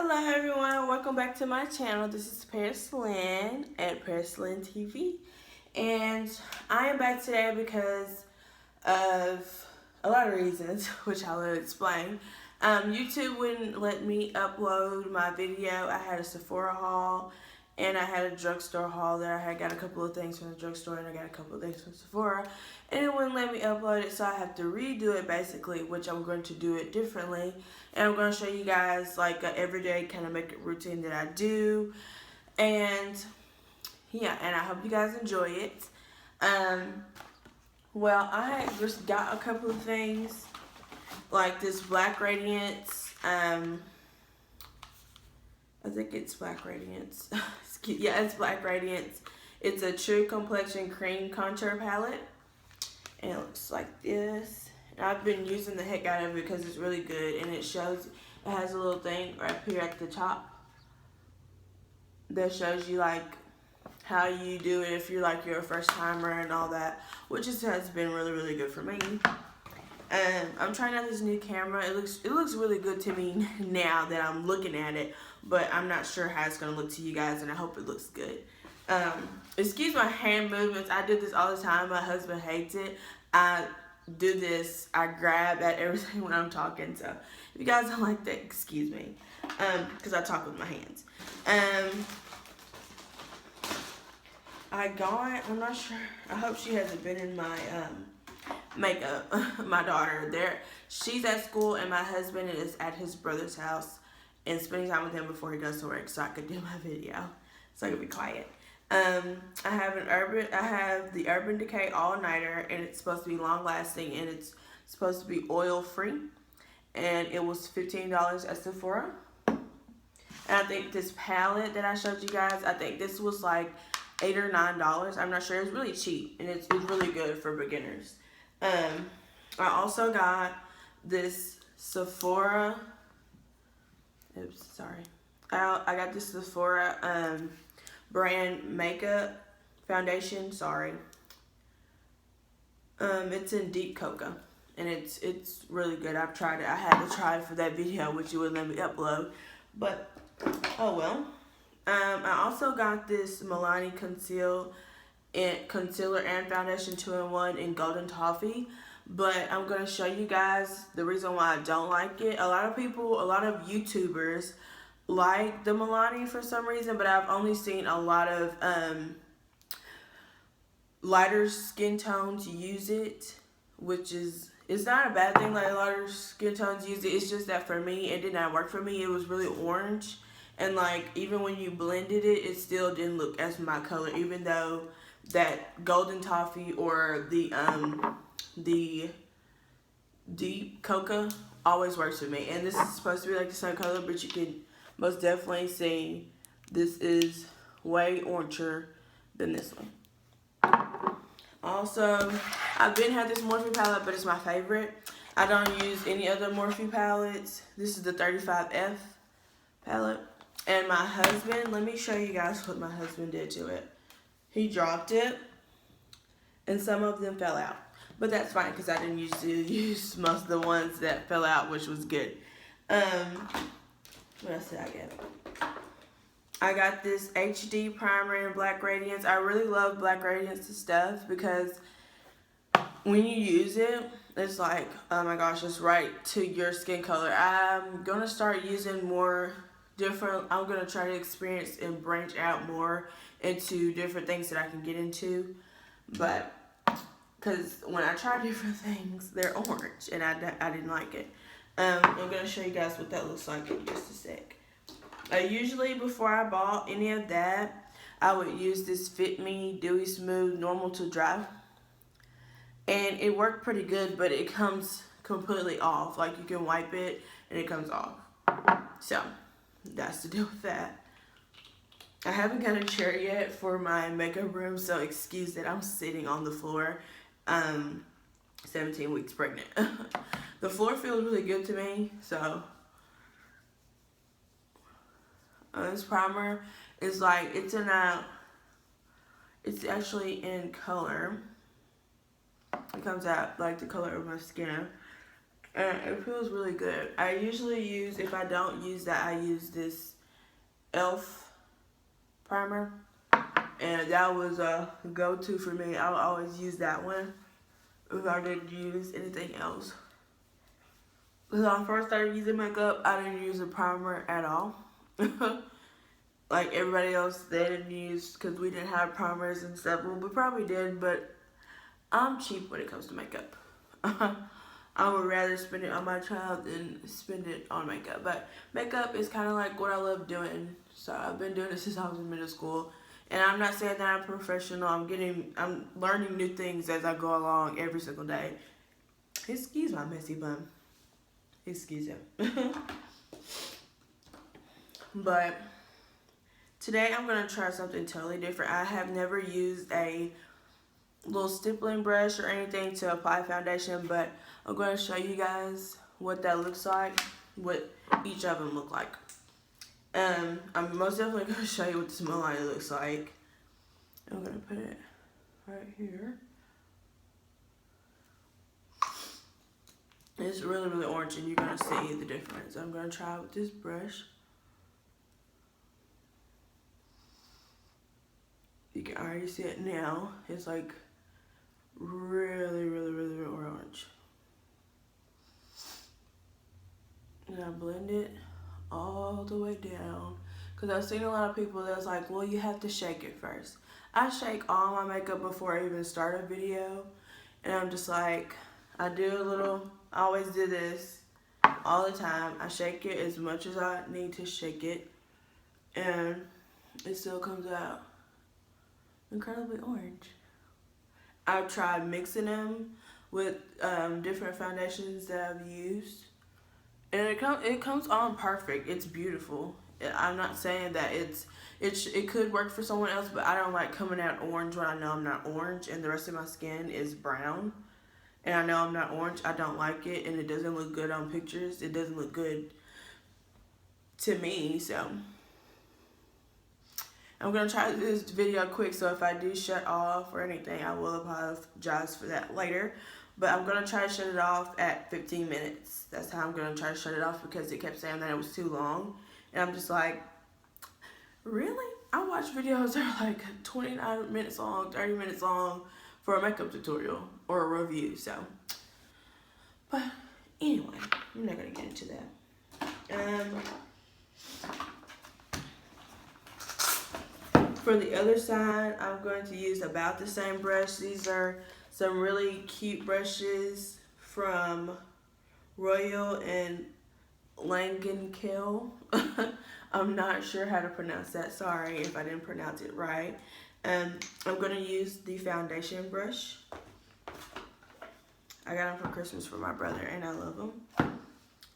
Hello everyone, welcome back to my channel. This is Paris Lynn at Paris Lynn TV, and I am back today because of a lot of reasons, which I will explain. YouTube wouldn't let me upload my video. I had a Sephora haul and I had a drugstore haul there. I had got a couple of things from the drugstore and I got a couple of things from Sephora, and it wouldn't let me upload it, so I have to redo it basically, which I'm going to do it differently. And I'm going to show you guys like an everyday kind of makeup routine that I do. And yeah, and I hope you guys enjoy it. Well, I just got a couple of things like this Black Radiance. I think it's Black Radiance. Yeah, it's Black Radiance. It's a True Complexion Cream Contour Palette. And it looks like this. And I've been using the heck out of it because it's really good. And it has a little thing right here at the top that shows you like how you do it if you're a first timer and all that, which has been really good for me. And I'm trying out this new camera. It looks really good to me now that I'm looking at it, but I'm not sure how it's gonna look to you guys, and I hope it looks good. Excuse my hand movements. I do this all the time. My husband hates it. I do this. I grab at everything when I'm talking. So if you guys don't like that, excuse me, because I talk with my hands. I'm not sure. I hope she hasn't been in my makeup. My daughter there. She's at school, and my husband is at his brother's house and spending time with him before he goes to work, so I could do my video. So I could be quiet. I have the Urban Decay All Nighter, and it's supposed to be long lasting, and it's supposed to be oil free, and it was $15 at Sephora. And I think this palette that I showed you guys, I think this was like $8 or $9. I'm not sure. It's really cheap, and it's really good for beginners. I also got this Sephora. Oops, sorry. I got this Sephora brand makeup foundation. Sorry. It's in Deep Cocoa, and it's really good. I've tried it. I had to try it for that video, which you wouldn't let me upload, but oh well. I also got this Milani Concealer and Foundation 2-in-1 in Golden Toffee, but I'm going to show you guys the reason why I don't like it. A lot of YouTubers like the Milani for some reason, but I've only seen a lot of lighter skin tones use it, which it's not a bad thing. Like, lighter skin tones use it. It's just that for me, it did not work for me. It was really orange. And like, even when you blended it, it still didn't look as my color, even though that Golden Toffee or the Deep Cocoa always works for me. And this is supposed to be like the same color, but you can most definitely see this is way oranger than this one. Also, I've been had this Morphe palette, but it's my favorite. I don't use any other Morphe palettes. This is the 35F palette. And my husband, let me show you guys what my husband did to it. He dropped it, and some of them fell out. But that's fine, because I didn't use most of the ones that fell out, which was good. What else did I get? I got this HD primer in Black Radiance. I really love Black Radiance stuff because when you use it, it's like, oh my gosh, it's right to your skin color. I'm going to start using more different. I'm going to try to experience and branch out more into different things that I can get into. But because when I try different things, they're orange, and I didn't like it. I'm going to show you guys what that looks like in just a sec. Usually before I bought any of that, I would use this Fit Me Dewy Smooth Normal to Dry. And it worked pretty good, but it comes completely off. Like, you can wipe it and it comes off. So that's the deal with that. I haven't got a chair yet for my makeup room, so excuse that I'm sitting on the floor. 17 weeks pregnant. The floor feels really good to me, so this primer is like, it's actually in color. It comes out like the color of my skin. and it feels really good. I usually use, if I don't use that, I use this e.l.f. primer, and that was a go-to for me. I would always use that one if I didn't use anything else. When I first started using makeup, I didn't use a primer at all. Like everybody else, they didn't use, because we didn't have primers and stuff. Well, we probably did, but I'm cheap when it comes to makeup. I would rather spend it on my child than spend it on makeup. But makeup is kind of like what I love doing. So I've been doing it since I was in middle school. And I'm not saying that I'm professional. I'm learning new things as I go along every single day. Excuse my messy bum. Excuse him. But today I'm going to try something totally different. I have never used a little stippling brush or anything to apply foundation, but I'm going to show you guys what that looks like, what each of them look like. I'm most definitely going to show you what the small line looks like. I'm going to put it right here. It's really, really orange, and you're going to see the difference. I'm going to try with this brush. You can already see it now. It's like really, really, really, really orange. And I blend it all the way down. Because I've seen a lot of people that's like, well, you have to shake it first. I shake all my makeup before I even start a video. And I'm just like, I do a little, I always do this all the time. I shake it as much as I need to shake it. And it still comes out incredibly orange. I've tried mixing them with different foundations that I've used, and it comes on perfect. It's beautiful. I'm not saying that it could work for someone else, but I don't like coming out orange when I know I'm not orange and the rest of my skin is brown, and I know I'm not orange. I don't like it, and it doesn't look good on pictures. It doesn't look good to me, so I'm going to try this video quick, so if I do shut off or anything, I will apologize for that later. But I'm going to try to shut it off at 15 minutes. That's how I'm going to try to shut it off, because it kept saying that it was too long. And I'm just like, really? I watch videos that are like 29 minutes long, 30 minutes long for a makeup tutorial or a review, so. But anyway, I'm not going to get into that. For the other side, I'm going to use about the same brush. These are some really cute brushes from Royal and Langenkill. I'm not sure how to pronounce that. Sorry if I didn't pronounce it right. I'm going to use the foundation brush. I got them for Christmas for my brother, and I love them.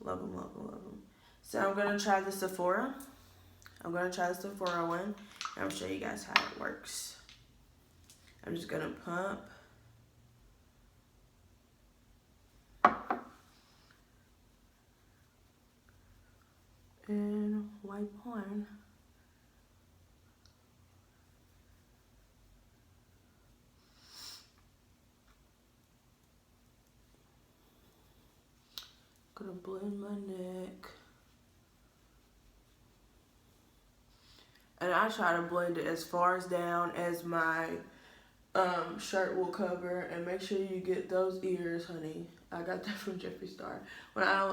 Love them, love them, love them. So I'm going to try the Sephora. I'm going to try the Sephora one. And I'll show you guys how it works. I'm just going to pump. And wipe on. Gonna blend my neck. And I try to blend it as far as down as my shirt will cover, and make sure you get those ears, honey. I got that from Jeffree Star. When I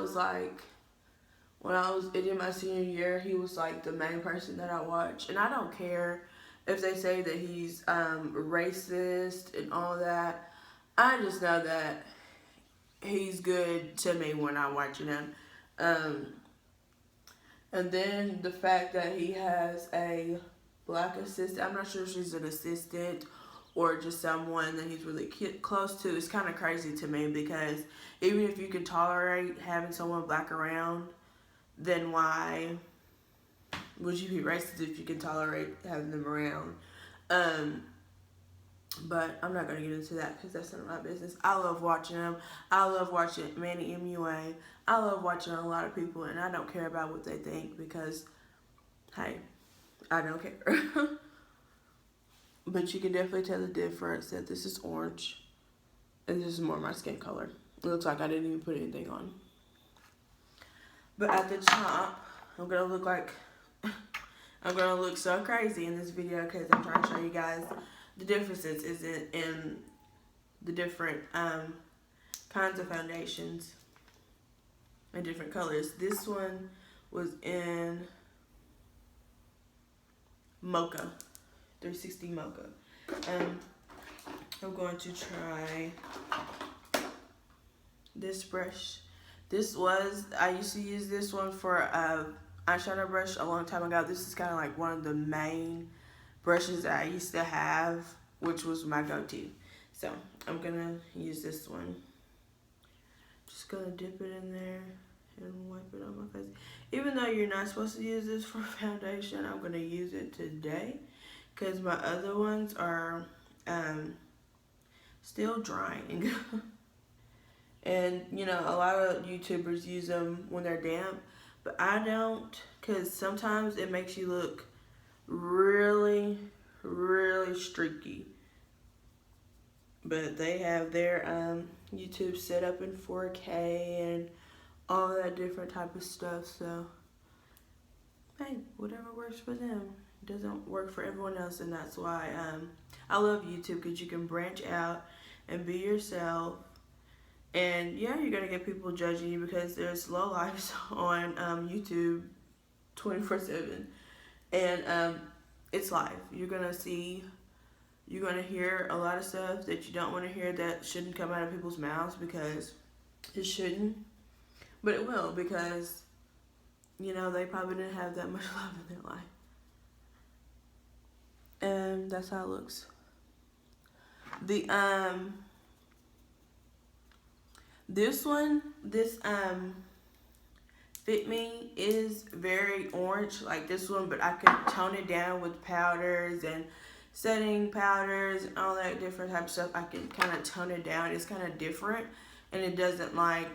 was in my senior year, he was like the main person that I watched. And I don't care if they say that he's racist and all that. I just know that he's good to me when I'm watching him. And then the fact that he has a black assistant, I'm not sure if she's an assistant or just someone that he's really close to. It's kind of crazy to me, because even if you can tolerate having someone black around, then why would you be racist if you can tolerate having them around? But I'm not going to get into that, because that's none of my business. I love watching them. I love watching Manny MUA. I love watching a lot of people, and I don't care about what they think, because, hey, I don't care. But you can definitely tell the difference that this is orange and this is more my skin color. It looks like I didn't even put anything on. But at the top, I'm gonna look so crazy in this video because I'm trying to show you guys the differences in the different kinds of foundations and different colors. This one was in Mocha, 360 Mocha. I'm going to try this brush. I used to use this one for eyeshadow brush a long time ago. This is kind of like one of the main brushes that I used to have, which was my go-to. So I'm gonna use this one. Just gonna dip it in there and wipe it on my face. Even though you're not supposed to use this for foundation, I'm gonna use it today because my other ones are still drying. And you know, a lot of YouTubers use them when they're damp, but I don't, because sometimes it makes you look really, really streaky. But they have their YouTube set up in 4K and all that different type of stuff, so hey, whatever works for them doesn't work for everyone else. And that's why I love YouTube, because you can branch out and be yourself. And yeah, you're gonna get people judging you because there's low lives on YouTube 24/7, and it's live. You're gonna hear a lot of stuff that you don't want to hear, that shouldn't come out of people's mouths, because it shouldn't, but it will, because you know, they probably didn't have that much love in their life. And that's how it looks. This Fit Me is very orange like this one, but I can tone it down with powders and setting powders and all that different type of stuff. I can kind of tone it down. It's kind of different, and it doesn't like